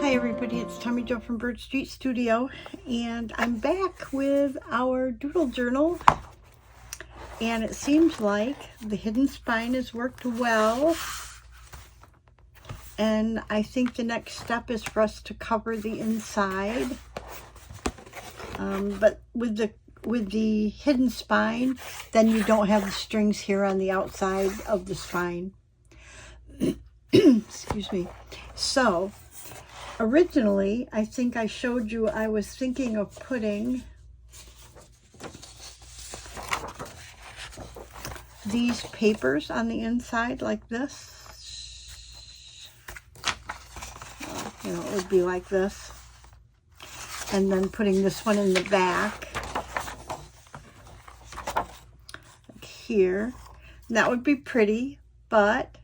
Hi everybody, it's Tommy Jo from Bird Street Studio, and I'm back with our doodle journal, and it seems like the hidden spine has worked well, and I think the next step is for us to cover the inside, but with the hidden spine, then you don't have the strings here on the outside of the spine. Excuse me. So originally, I think I showed you I was thinking of putting these papers on the inside like this. You know, it would be like this. And then putting this one in the back, like here. And that would be pretty, but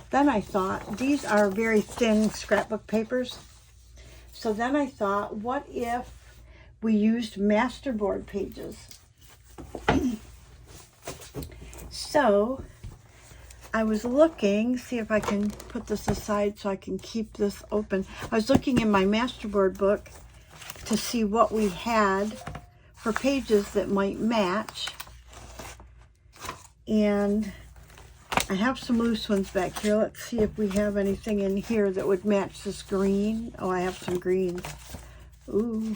then I thought, these are very thin scrapbook papers. So then I thought, what if we used masterboard pages? So I was looking, see if I can put this aside so I can keep this open. I was looking in my masterboard book to see what we had for pages that might match. And I have some loose ones back here. Let's see if we have anything in here that would match this green. Oh, I have some greens. Ooh.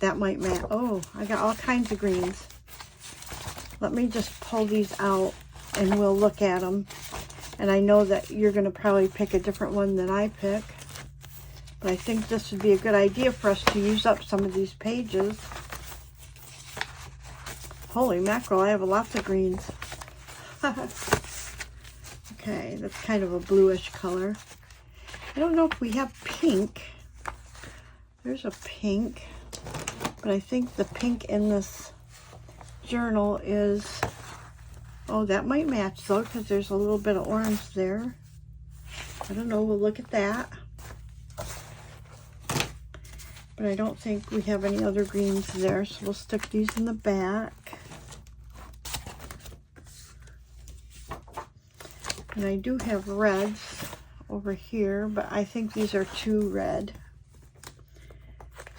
That might match. Oh, I got all kinds of greens. Let me just pull these out and we'll look at them. And I know that you're going to probably pick a different one than I pick. But I think this would be a good idea for us to use up some of these pages. Holy mackerel, I have lots of greens. Okay, that's kind of a bluish color. I don't know if we have pink. There's a pink, but I think the pink in this journal is, oh, that might match though, because there's a little bit of orange there. I don't know, we'll look at that. But I don't think we have any other greens there, so we'll stick these in the back. And I do have reds over here, but I think these are too red.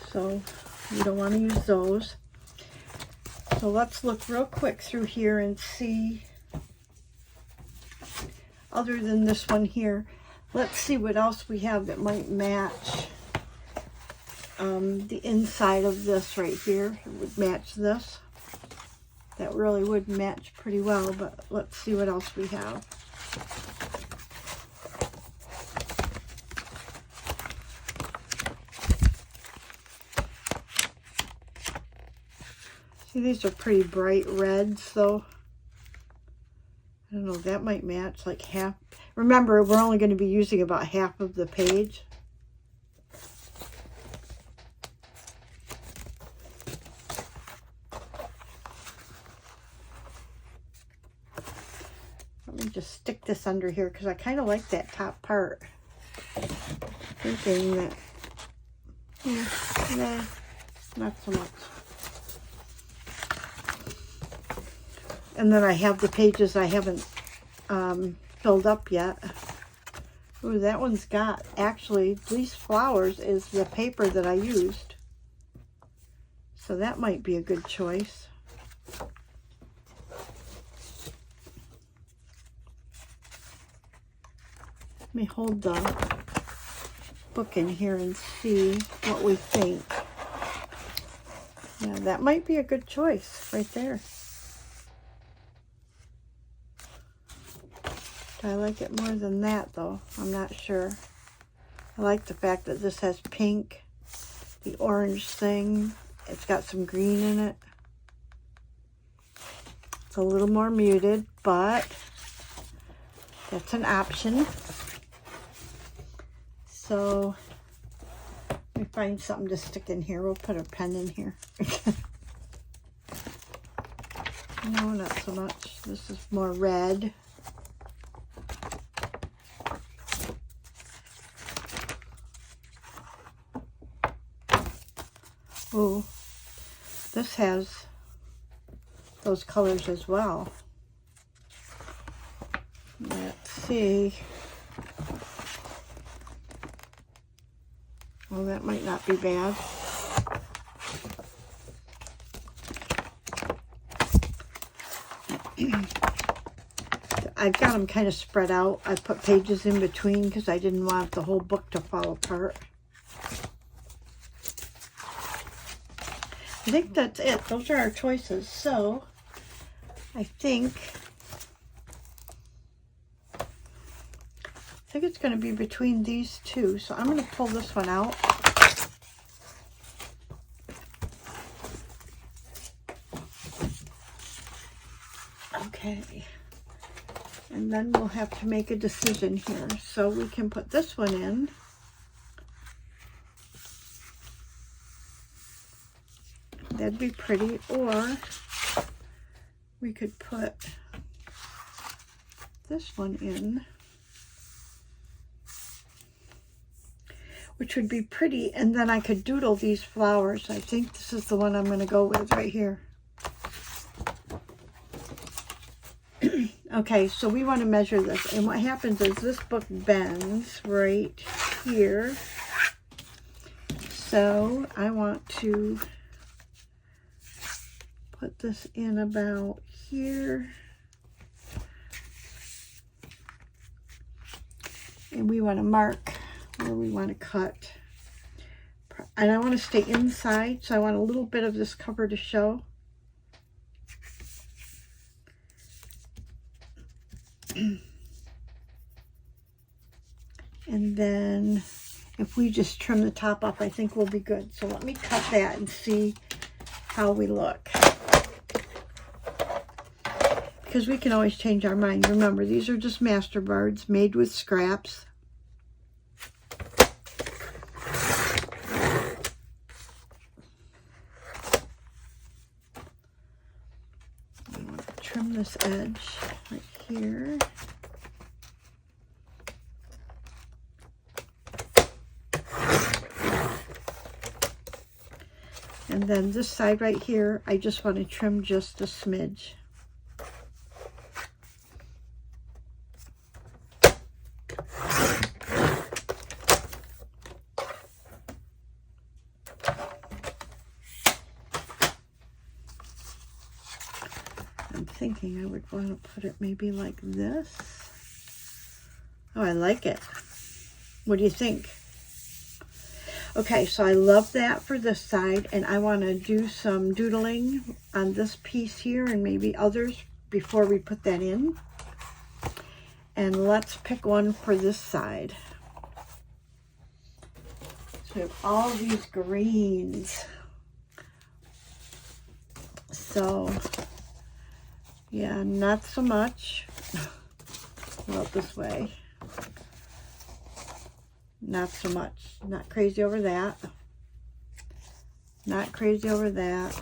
So we don't want to use those. So let's look real quick through here and see, other than this one here, let's see what else we have that might match the inside of this right here. It would match this. That really would match pretty well, but let's see what else we have. See, these are pretty bright reds though. I don't know, that might match like half. Remember, we're only going to be using about half of the page. Let me just stick this under here because I kind of like that top part. Thinking that, nah, not so much. And then I have the pages I haven't filled up yet. Ooh, that one's got, actually, these flowers is the paper that I used. So that might be a good choice. Let me hold the book in here and see what we think. Yeah, that might be a good choice right there. Do I like it more than that though? I'm not sure. I like the fact that this has pink, the orange thing. It's got some green in it. It's a little more muted, but that's an option. So let me find something to stick in here. We'll put a pen in here. No, not so much. This is more red. Oh, this has those colors as well. Let's see. Well, that might not be bad. I've got them kind of spread out. I put pages in between because I didn't want the whole book to fall apart. I think that's it. Those are our choices. So I think it's going to be between these two. So I'm going to pull this one out. Okay. And then we'll have to make a decision here. So we can put this one in. That'd be pretty. Or we could put this one in, which would be pretty. And then I could doodle these flowers. I think this is the one I'm going to go with right here. Okay, so we want to measure this. And what happens is this book bends right here. So I want to put this in about here. And we want to mark where we want to cut. And I want to stay inside, so I want a little bit of this cover to show. And then if we just trim the top up, I think we'll be good. So let me cut that and see how we look. Because we can always change our mind. Remember, these are just masterboards made with scraps. I'm going to trim this edge right here. And then this side right here, I just want to trim just a smidge. I'm thinking I would want to put it maybe like this. Oh, I like it. What do you think? Okay, so I love that for this side, and I want to do some doodling on this piece here and maybe others before we put that in. And let's pick one for this side. So we have all these greens. So, yeah, not so much. Go out this way. Not so much. Not crazy over that. Not crazy over that.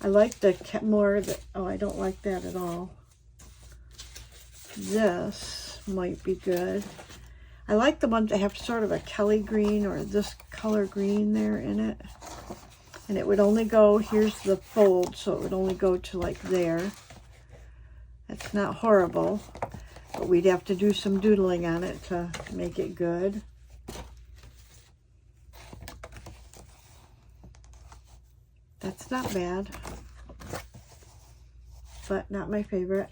I like the more that, oh, I don't like that at all. This might be good. I like the ones that have sort of a Kelly green or this color green there in it. And it would only go, here's the fold, so it would only go to like there. That's not horrible. But we'd have to do some doodling on it to make it good. That's not bad, but not my favorite.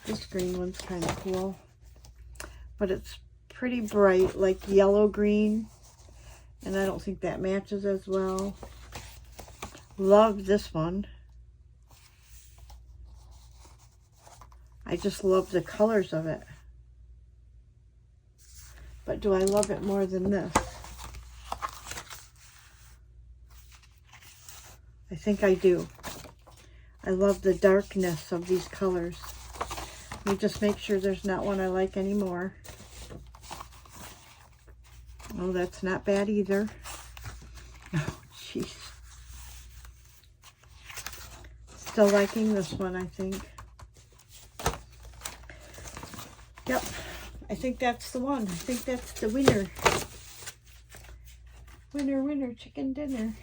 This green one's kind of cool, but it's pretty bright, like yellow green, and I don't think that matches as well. Love this one. I just love the colors of it. But do I love it more than this? I think I do. I love the darkness of these colors. Let me just make sure there's not one I like anymore. Oh, that's not bad either. Oh, jeez. Still liking this one, I think. Yep, I think that's the one. I think that's the winner. Winner, winner, chicken dinner.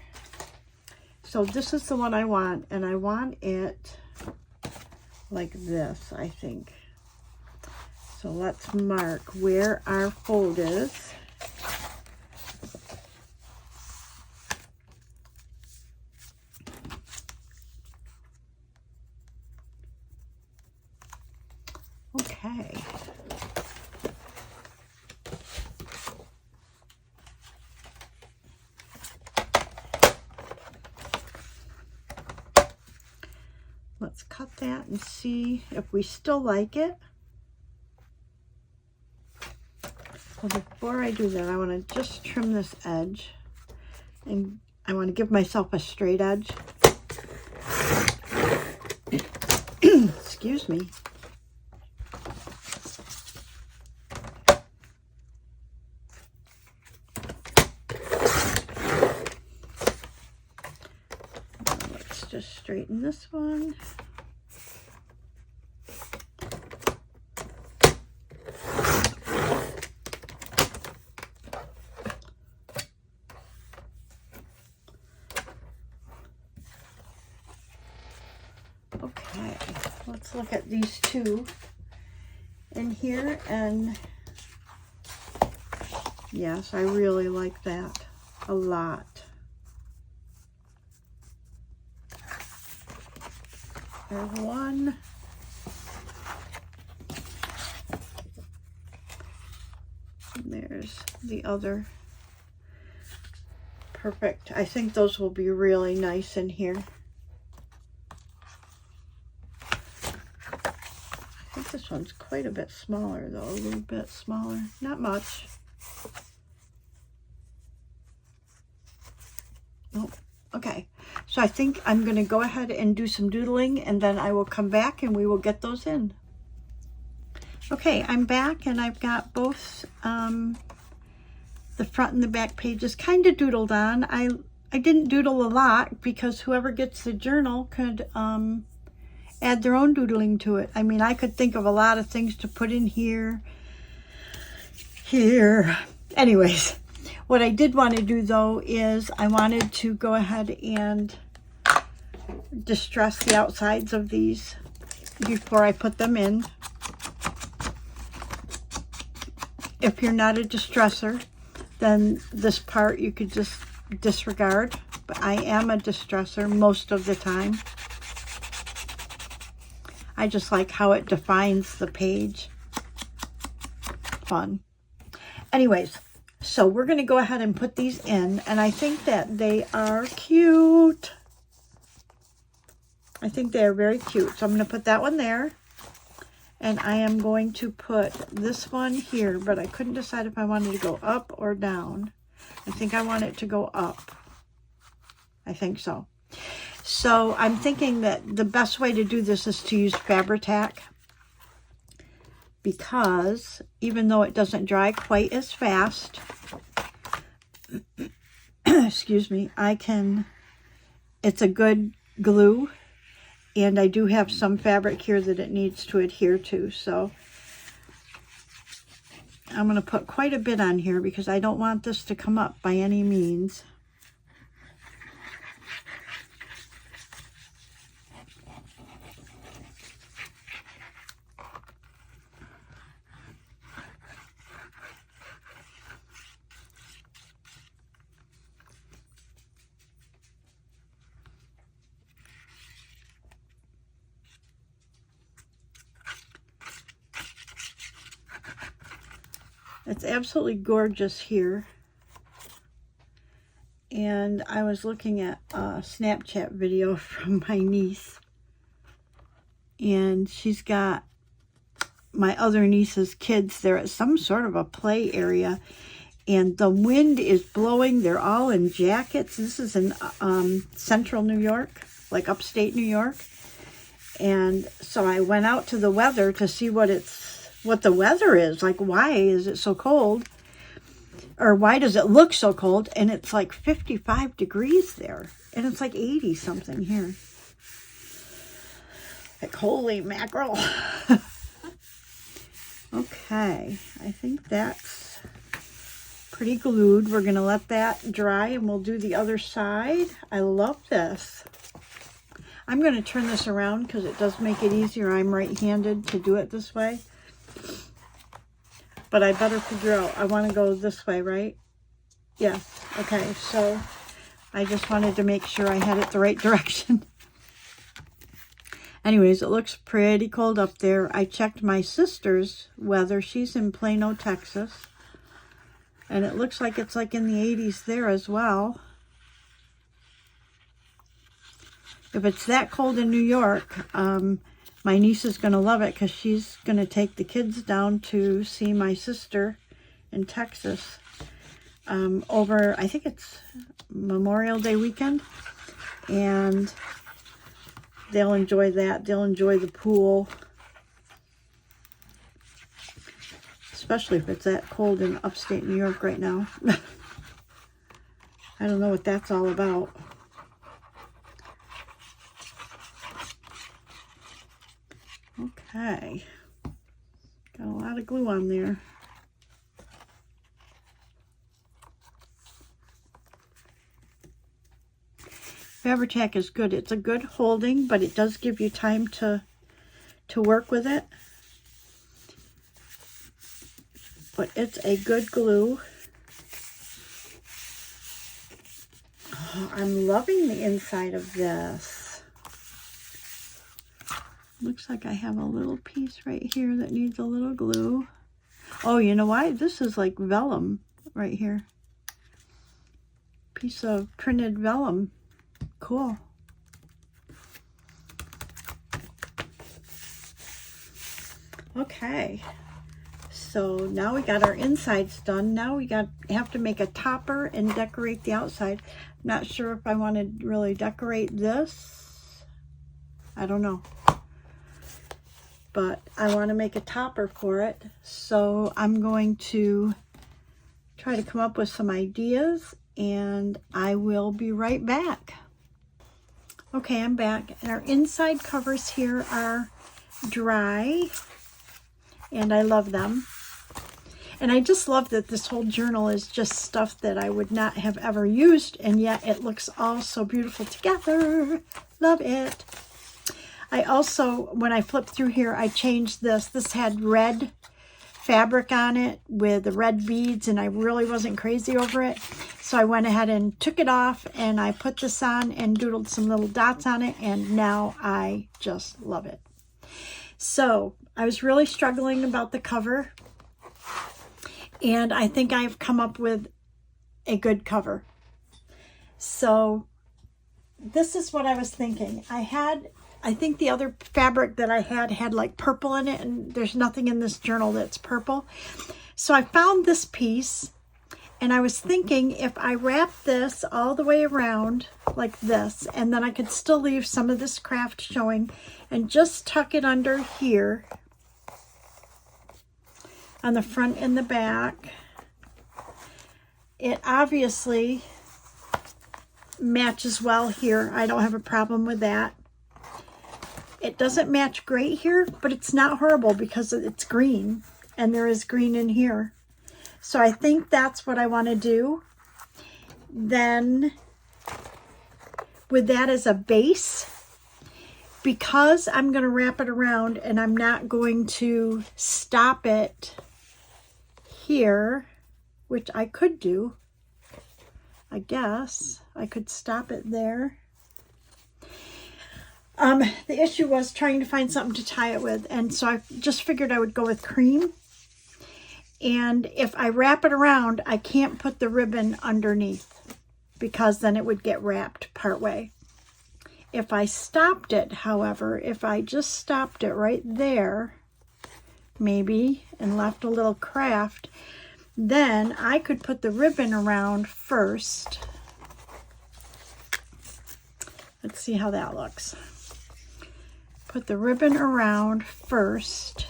So this is the one I want, and I want it like this, I think. So let's mark where our fold is. Okay. Let's cut that and see if we still like it. Well, before I do that, I want to just trim this edge, and I want to give myself a straight edge. Excuse me. Let's just straighten this one. Okay, let's look at these two in here, and yes, I really like that a lot. There's one. And there's the other. Perfect. I think those will be really nice in here. I think this one's quite a bit smaller though, a little bit smaller. Not much. Oh, okay. So I think I'm going to go ahead and do some doodling, and then I will come back and we will get those in. Okay, I'm back, and I've got both the front and the back pages kind of doodled on. I didn't doodle a lot because whoever gets the journal could add their own doodling to it. I mean, I could think of a lot of things to put in here. Anyways, what I did want to do though is I wanted to go ahead and distress the outsides of these before I put them in. If you're not a distresser, then this part you could just disregard, but I am a distresser most of the time. I just like how it defines the page. Fun. Anyways, so we're going to go ahead and put these in, and I think that they are cute. I think they are very cute. So I'm going to put that one there, and I am going to put this one here, but I couldn't decide if I wanted to go up or down. I think I want it to go up. I think so. So I'm thinking that the best way to do this is to use Fabri-Tac, because even though it doesn't dry quite as fast, excuse me, it's a good glue, and I do have some fabric here that it needs to adhere to, so I'm going to put quite a bit on here because I don't want this to come up by any means. It's absolutely gorgeous here. And I was looking at a Snapchat video from my niece. And she's got my other niece's kids. They're at some sort of a play area. And the wind is blowing. They're all in jackets. This is in central New York, like upstate New York. And so I went out to the weather to see what the weather is. Like, why is it so cold? Or why does it look so cold? And it's like 55 degrees there. And it's like 80 something here. Like, holy mackerel. Okay, I think that's pretty glued. We're going to let that dry and we'll do the other side. I love this. I'm going to turn this around because it does make it easier. I'm right-handed to do it this way. but I better figure out, I want to go this way, right? Yes. Okay, so I just wanted to make sure I had it the right direction. Anyways, it looks pretty cold up there. I checked my sister's weather. She's in Plano, Texas. And it looks like it's like in the 80s there as well. If it's that cold in New York, my niece is going to love it because she's going to take the kids down to see my sister in Texas over, I think it's Memorial Day weekend. And they'll enjoy that. They'll enjoy the pool. Especially if it's that cold in upstate New York right now. I don't know what that's all about. Okay. Got a lot of glue on there. Fabri-Tac is good. It's a good holding, but it does give you time to work with it. But it's a good glue. Oh, I'm loving the inside of this. Looks like I have a little piece right here that needs a little glue. Oh, you know why? This is like vellum right here. Piece of printed vellum. Cool. Okay. So now we got our insides done. Now we have to make a topper and decorate the outside. Not sure if I want to really decorate this. I don't know. But I want to make a topper for it. So I'm going to try to come up with some ideas and I will be right back. Okay, I'm back. And our inside covers here are dry and I love them. And I just love that this whole journal is just stuff that I would not have ever used, and yet it looks all so beautiful together. Love it. I also, when I flipped through here, I changed this. This had red fabric on it with the red beads, and I really wasn't crazy over it. So I went ahead and took it off, and I put this on and doodled some little dots on it, and now I just love it. So I was really struggling about the cover. And I think I've come up with a good cover. So this is what I was thinking. I think the other fabric that I had like purple in it, and there's nothing in this journal that's purple. So I found this piece, and I was thinking if I wrap this all the way around like this, and then I could still leave some of this craft showing, and just tuck it under here on the front and the back. It obviously matches well here. I don't have a problem with that. It doesn't match great here, but it's not horrible because it's green and there is green in here. So I think that's what I want to do. Then with that as a base, because I'm going to wrap it around and I'm not going to stop it here, which I could do. I guess I could stop it there. The issue was trying to find something to tie it with, and so I just figured I would go with cream. And if I wrap it around, I can't put the ribbon underneath because then it would get wrapped part way. If I stopped it, however, if I just stopped it right there, maybe, and left a little craft, then I could put the ribbon around first. Let's see how that looks. Put the ribbon around first,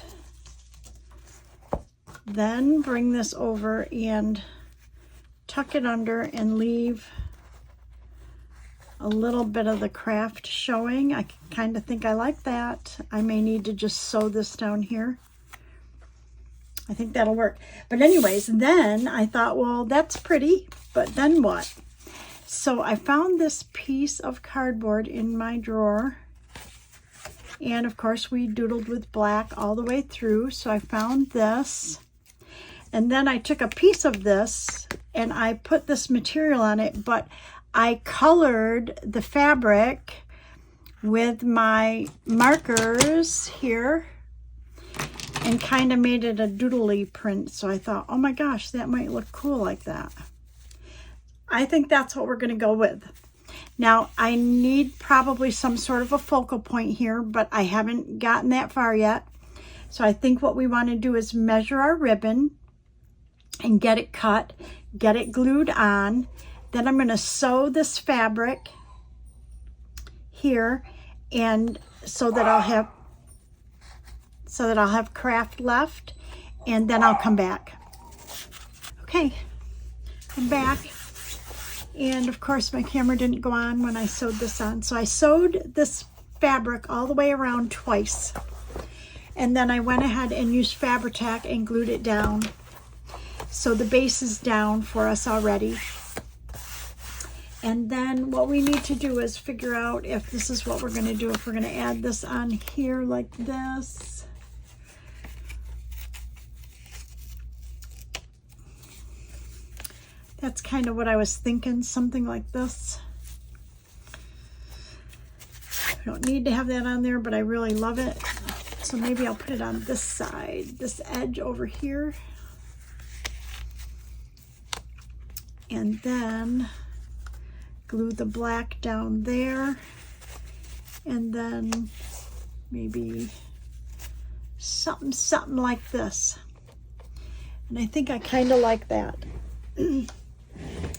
then bring this over and tuck it under and leave a little bit of the craft showing. I kind of think I like that. I may need to just sew this down here. I think that'll work. But anyways, then I thought, well, that's pretty, but then what? So I found this piece of cardboard in my drawer. And of course we doodled with black all the way through. So I found this. And then I took a piece of this and I put this material on it, but I colored the fabric with my markers here and kind of made it a doodly print. So I thought, oh my gosh, that might look cool like that. I think that's what we're going to go with. Now, I need probably some sort of a focal point here, but I haven't gotten that far yet. So I think what we want to do is measure our ribbon and get it cut, get it glued on. Then I'm going to sew this fabric here, and so that I'll have craft left, and then I'll come back. Okay, I'm back. And of course my camera didn't go on when I sewed this on. So I sewed this fabric all the way around twice. And then I went ahead and used Fabri-Tac and glued it down. So the base is down for us already. And then what we need to do is figure out if this is what we're going to do. If we're going to add this on here like this. That's kind of what I was thinking, something like this. I don't need to have that on there, but I really love it. So maybe I'll put it on this side, this edge over here. And then glue the black down there. And then maybe something like this. And I think I kind of like that.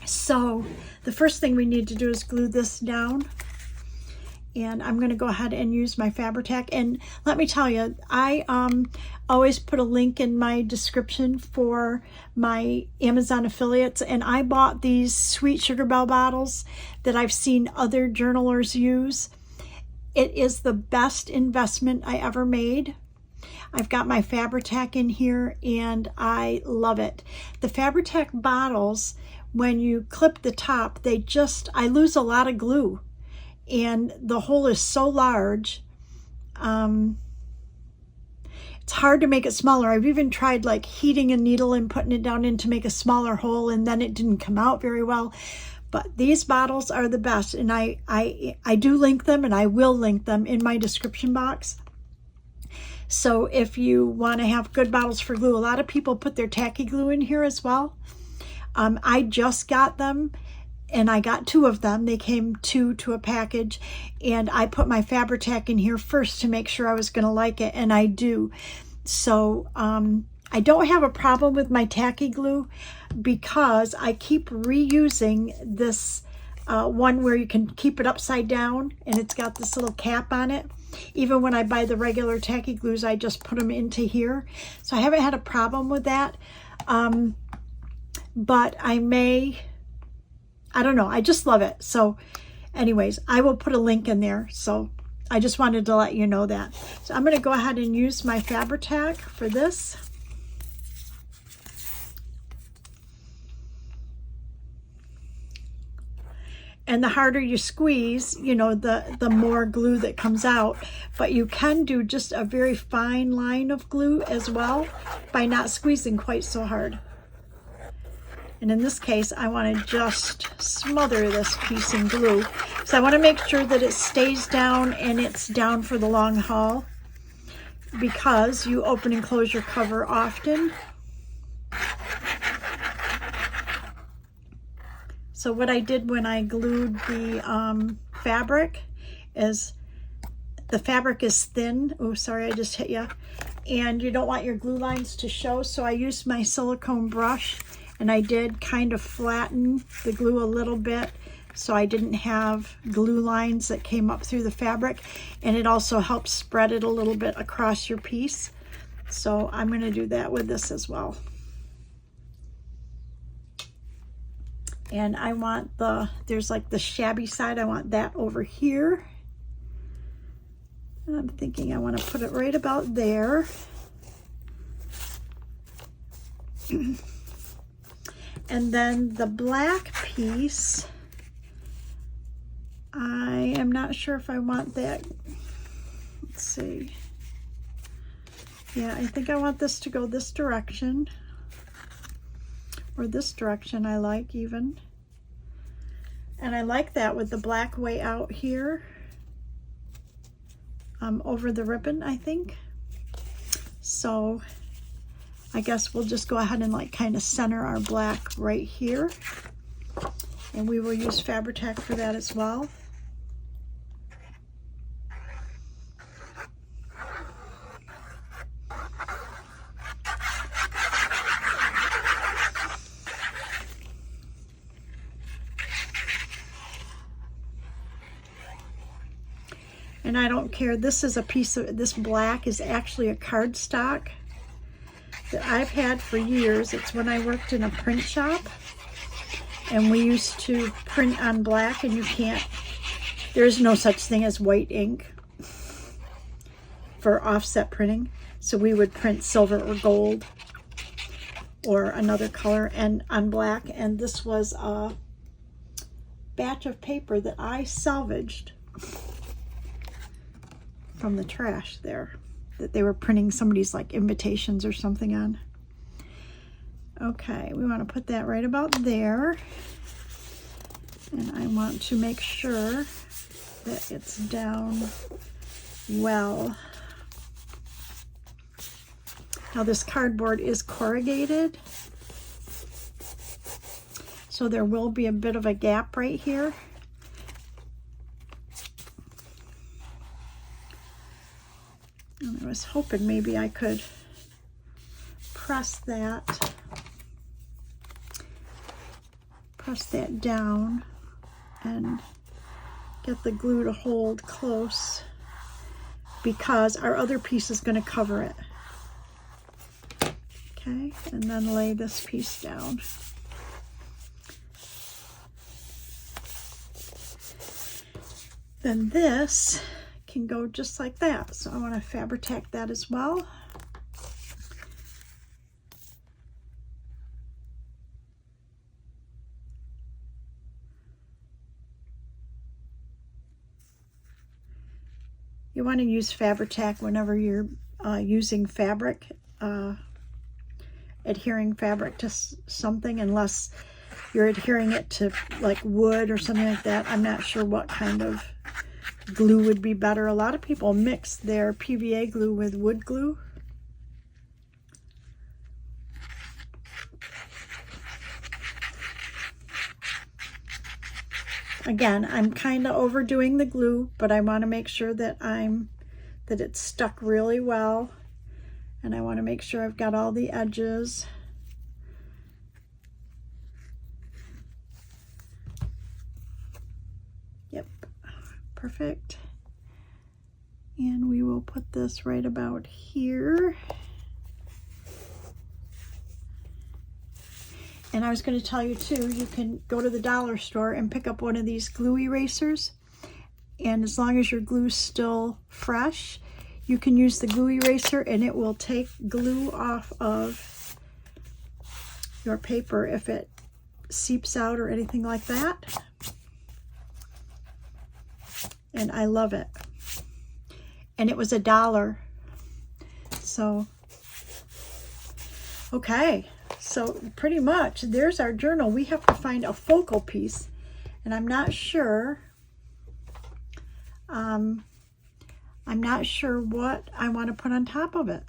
So the first thing we need to do is glue this down, and I'm going to go ahead and use my Fabri-Tac. And let me tell you, I always put a link in my description for my Amazon affiliates, and I bought these Sweet Sugar Belle bottles that I've seen other journalers use. It is the best investment I ever made. I've got my Fabri-Tac in here and I love it. The Fabri-Tac bottles, when you clip the top, I lose a lot of glue, and the hole is so large. It's hard to make it smaller. I've even tried like heating a needle and putting it down in to make a smaller hole, and then it didn't come out very well. But these bottles are the best, and I do link them, and I will link them in my description box. So if you want to have good bottles for glue, a lot of people put their tacky glue in here as well. I just got them, and I got 2 of them. They came 2 to a package, and I put my Fabri-Tac in here first to make sure I was going to like it, and I do. So I don't have a problem with my tacky glue because I keep reusing this one where you can keep it upside down, and it's got this little cap on it. Even when I buy the regular tacky glues, I just put them into here. So I haven't had a problem with that. But I don't know, I just love it. So anyways, I will put a link in there. So I just wanted to let you know that. So I'm going to go ahead and use my Fabri-Tac for this. And the harder you squeeze, you know, the more glue that comes out. But you can do just a very fine line of glue as well by not squeezing quite so hard. And in this case, I want to just smother this piece in glue. So I want to make sure that it stays down and it's down for the long haul, because you open and close your cover often. So what I did when I glued the fabric is, the fabric is thin. Oh, sorry, I just hit you. And you don't want your glue lines to show. So I used my silicone brush, and I did kind of flatten the glue a little bit so I didn't have glue lines that came up through the fabric. And it also helps spread it a little bit across your piece. So I'm going to do that with this as well. And I want there's like the shabby side, I want that over here. And I'm thinking I want to put it right about there. And then the black piece, I am not sure if I want that. Let's see. Yeah, I think I want this to go this direction. or this direction I like even. And I like that with the black way out here over the ribbon, I think. So I guess we'll just go ahead and like kind of center our black right here. And we will use Fabri-Tac for that as well. And I don't care, this is a piece of, this black is actually a cardstock that I've had for years. It's when I worked in a print shop and we used to print on black, and you can't, there's no such thing as white ink for offset printing. So we would print silver or gold or another color and on black. And this was a batch of paper that I salvaged from the trash there, that they were printing somebody's like invitations or something on. Okay, we want to put that right about there. And I want to make sure that it's down well. Now this cardboard is corrugated, so there will be a bit of a gap right here. And I was hoping maybe I could press that down and get the glue to hold close, because our other piece is going to cover it. Okay, and then lay this piece down. Then this can go just like that. So I want to Fabri-Tac that as well. You want to use Fabri-Tac whenever you're using fabric, adhering fabric to something, unless you're adhering it to like wood or something like that. I'm not sure what kind of glue would be better. A lot of people mix their PVA glue with wood glue. Again, I'm kind of overdoing the glue, but I want to make sure that it's stuck really well, and I want to make sure I've got all the edges. Yep, perfect. And we will put this right about here. And I was going to tell you too, you can go to the dollar store and pick up one of these glue erasers. And as long as your glue's still fresh, you can use the glue eraser and it will take glue off of your paper if it seeps out or anything like that. And I love it. And it was $1. So, okay. So pretty much there's our journal. We have to find a focal piece, and I'm not sure what I want to put on top of it.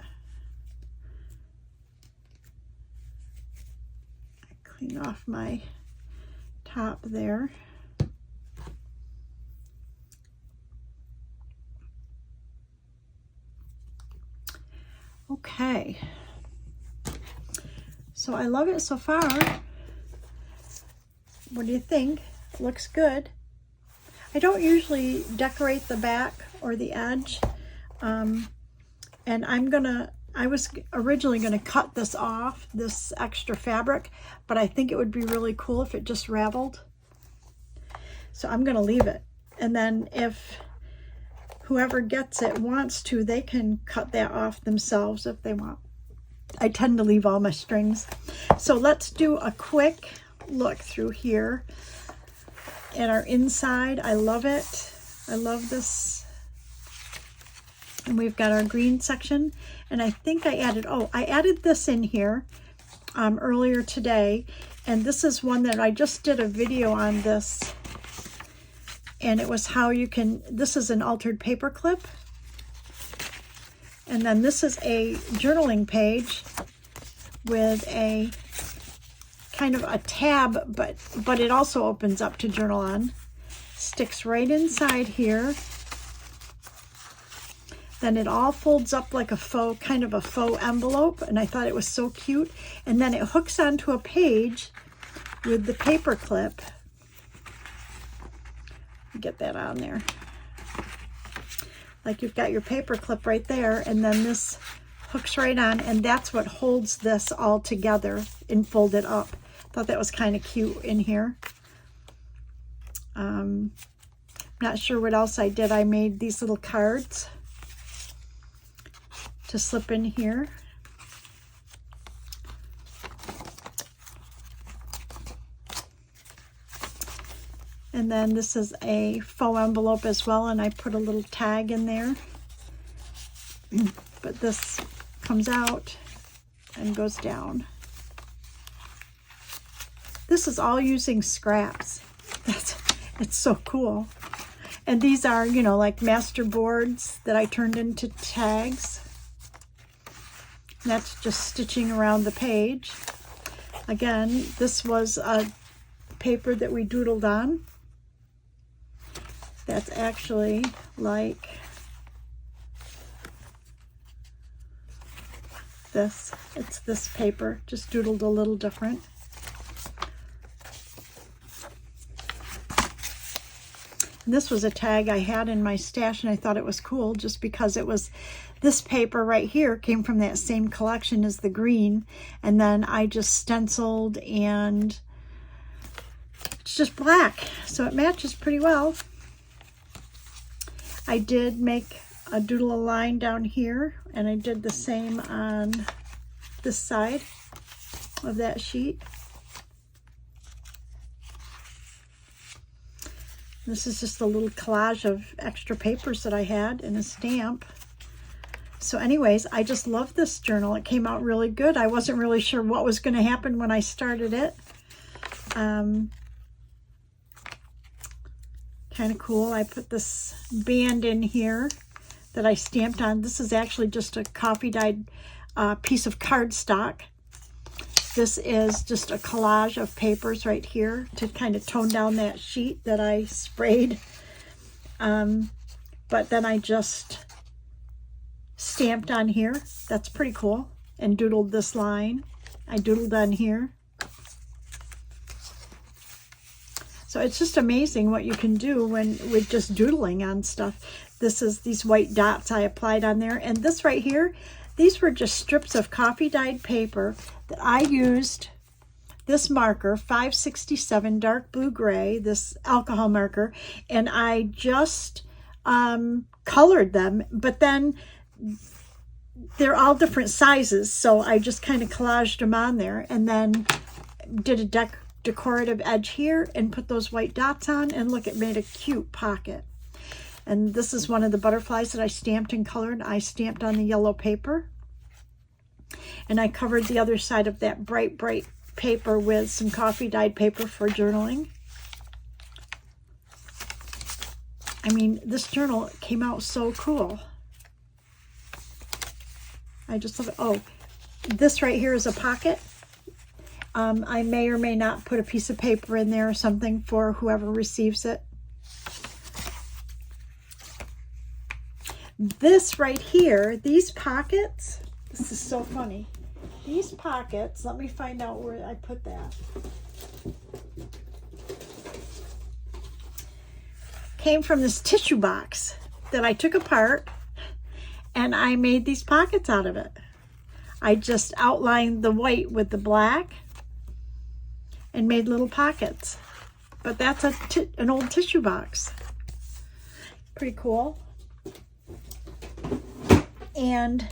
I clean off my top there. Okay. So I love it so far. What do you think? Looks good. I don't usually decorate the back or the edge. And I was originally gonna cut this off, this extra fabric, but I think it would be really cool if it just raveled. So I'm gonna leave it. And then if whoever gets it wants to, they can cut that off themselves if they want. I tend to leave all my strings. So let's do a quick look through here at our inside. I love it. I love this. And we've got our green section. And I think I added this in here. earlier today, and this is one that I just did a video on this, and it was how you can, this is an altered paper clip, and then this is a journaling page with a kind of a tab, but it also opens up to journal on. Sticks right inside here. Then it all folds up like a faux, kind of a faux envelope, and I thought it was so cute. And then it hooks onto a page with the paper clip. Get that on there. Like you've got your paper clip right there, and then this hooks right on, and that's what holds this all together and folded up. Thought that was kind of cute in here. Not sure what else I did. I made these little cards to slip in here. And then this is a faux envelope as well, and I put a little tag in there. But this comes out and goes down. This is all using scraps. It's so cool. And these are, you know, like master boards that I turned into tags. And that's just stitching around the page. Again, this was a paper that we doodled on. That's actually like this. It's this paper, just doodled a little different. And this was a tag I had in my stash, and I thought it was cool just because it was, this paper right here came from that same collection as the green, and then I just stenciled, and it's just black, so it matches pretty well. I did make a doodle a line down here, and I did the same on this side of that sheet. This is just a little collage of extra papers that I had and a stamp. So anyways, I just love this journal. It came out really good. I wasn't really sure what was going to happen when I started it. Kind of cool. I put this band in here that I stamped on. This is actually just a coffee dyed piece of cardstock. This is just a collage of papers right here to kind of tone down that sheet that I sprayed. But then I just stamped on here. That's pretty cool. And doodled this line. I doodled on here. So it's just amazing what you can do with just doodling on stuff. This is these white dots I applied on there. And this right here, these were just strips of coffee dyed paper that I used this marker, 567 dark blue gray, this alcohol marker, and I just colored them, but then they're all different sizes, so I just kind of collaged them on there, and then did a decorative edge here and put those white dots on, and look, it made a cute pocket. And this is one of the butterflies that I stamped and colored. I stamped on the yellow paper. And I covered the other side of that bright paper with some coffee dyed paper for journaling. I mean, this journal came out so cool. I just love it. Oh, this right here is a pocket. I may or may not put a piece of paper in there or something for whoever receives it. This right here, these pockets, this is so funny. These pockets, let me find out where I put that. Came from this tissue box that I took apart, and I made these pockets out of it. I just outlined the white with the black and made little pockets. But that's an old tissue box. Pretty cool. And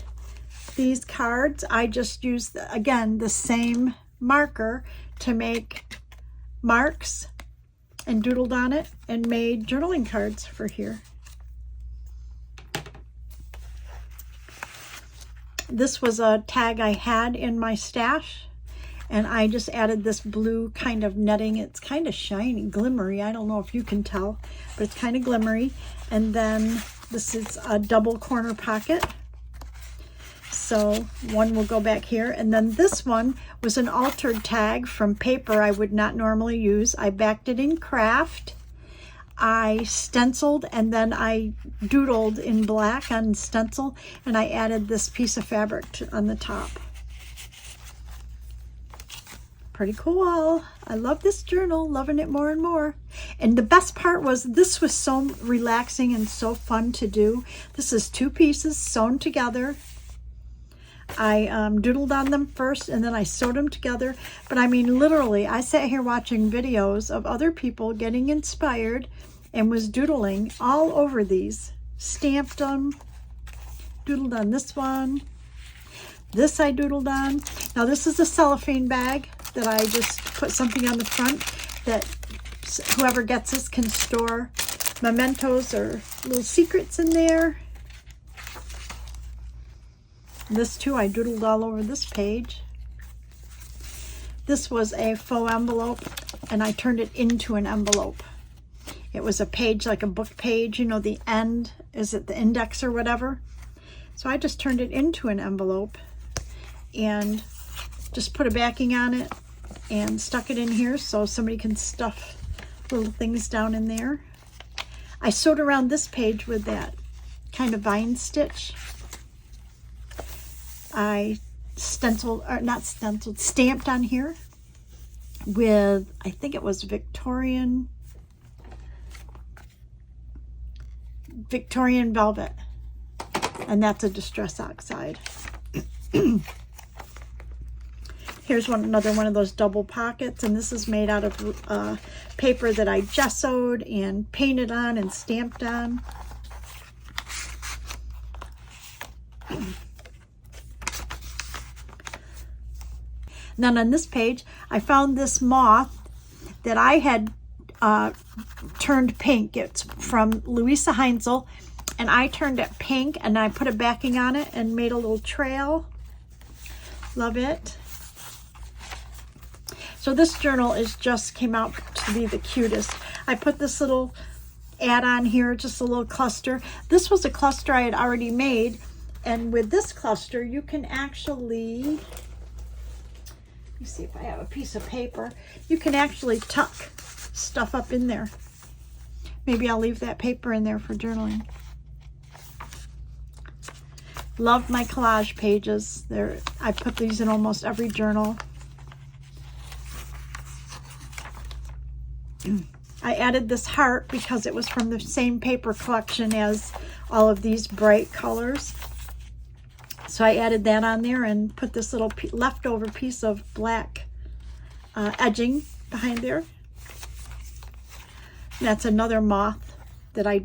these cards, I just used, again, the same marker to make marks and doodled on it and made journaling cards for here. This was a tag I had in my stash, And I just added this blue kind of netting. It's kind of shiny, glimmery. I don't know if you can tell, but it's kind of glimmery. And then this is a double corner pocket. So one will go back here. And then this one was an altered tag from paper I would not normally use. I backed it in craft. I stenciled and then I doodled in black on stencil, and I added this piece of fabric on the top. Pretty cool. I love this journal, loving it more and more. And the best part was this was so relaxing and so fun to do. This is 2 pieces sewn together. I doodled on them first and then I sewed them together. But I mean, literally, I sat here watching videos of other people getting inspired and was doodling all over these. Stamped them, doodled on this one. This I doodled on. Now this is a cellophane bag that I just put something on the front that whoever gets this can store mementos or little secrets in there. This too, I doodled all over this page. This was a faux envelope and I turned it into an envelope. It was a page, like a book page, you know, the end, is it the index or whatever? So I just turned it into an envelope and just put a backing on it and stuck it in here so somebody can stuff little things down in there. I sewed around this page with that kind of vine stitch. I stenciled, or not stenciled, stamped on here with, I think it was Victorian velvet, and that's a distress oxide. Here's another one of those double pockets, and this is made out of paper that I gessoed and painted on and stamped on. And then on this page, I found this moth that I had turned pink. It's from Louisa Heinzel, and I turned it pink and I put a backing on it and made a little trail. Love it. So this journal just came out to be the cutest. I put this little add-on here, just a little cluster. This was a cluster I had already made, and with this cluster you can actually, let me see if I have a piece of paper, you can actually tuck stuff up in there. Maybe I'll leave that paper in there for journaling. Love my collage pages. I put these in almost every journal. I added this heart because it was from the same paper collection as all of these bright colors. So I added that on there and put this little leftover piece of black edging behind there. That's another moth that I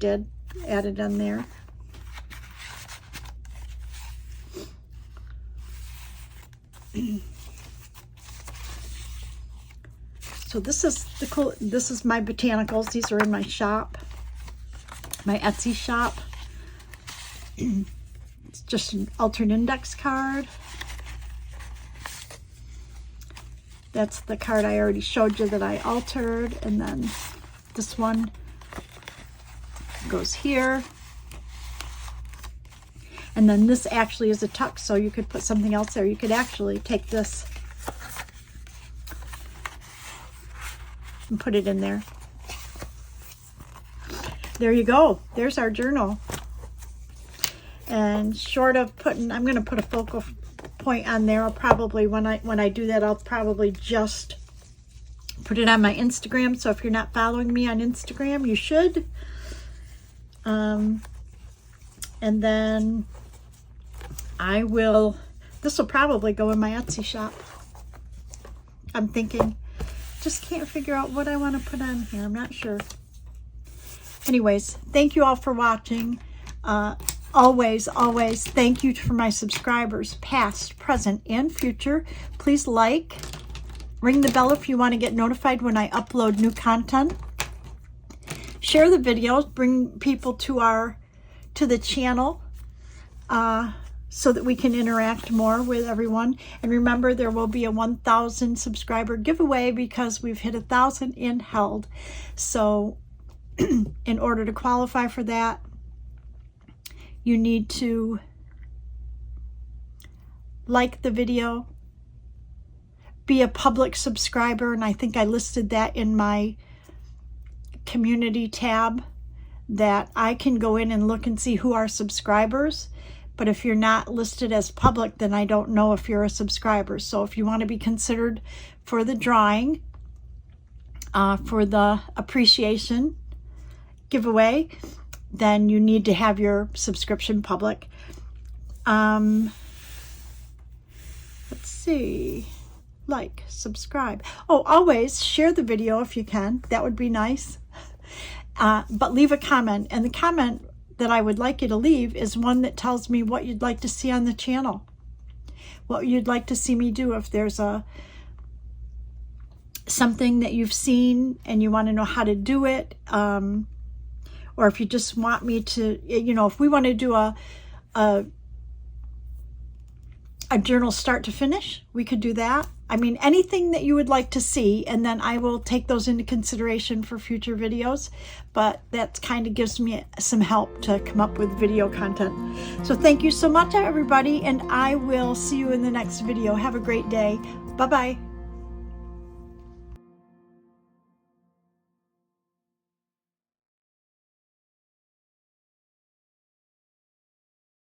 added on there. So this is this is my botanicals. These are in my shop, my Etsy shop. It's just an altered index card. That's the card I already showed you that I altered, and then this one goes here. And then this actually is a tuck, so you could put something else there. You could actually take this and put it in there. There you go. There's our journal. And short of putting, I'm going to put a focal point on there. I'll probably, when I do that, I'll probably just put it on my Instagram. So if you're not following me on Instagram, you should. And then this will probably go in my Etsy shop. I'm thinking, just can't figure out what I want to put on here. I'm not sure. Anyways, thank you all for watching. Always thank you for my subscribers, past, present, and future. Please like, ring the bell if you want to get notified when I upload new content. Share the videos, bring people to the channel. so that we can interact more with everyone. And remember, there will be a 1,000 subscriber giveaway because we've hit 1,000 in held. So in order to qualify for that, you need to like the video, be a public subscriber, and I think I listed that in my community tab, that I can go in and look and see who are subscribers. But if you're not listed as public, then I don't know if you're a subscriber. So if you want to be considered for the drawing, for the appreciation giveaway, then you need to have your subscription public. Let's see, like, subscribe. Oh, always share the video if you can. That would be nice. But leave a comment, and the comment that I would like you to leave is one that tells me what you'd like to see on the channel, what you'd like to see me do. If there's something that you've seen and you want to know how to do it, or if you just want me to, if we want to do a journal start to finish, we could do that. I mean, anything that you would like to see, and then I will take those into consideration for future videos. But that kind of gives me some help to come up with video content. So thank you so much, everybody, and I will see you in the next video. Have a great day. Bye-bye.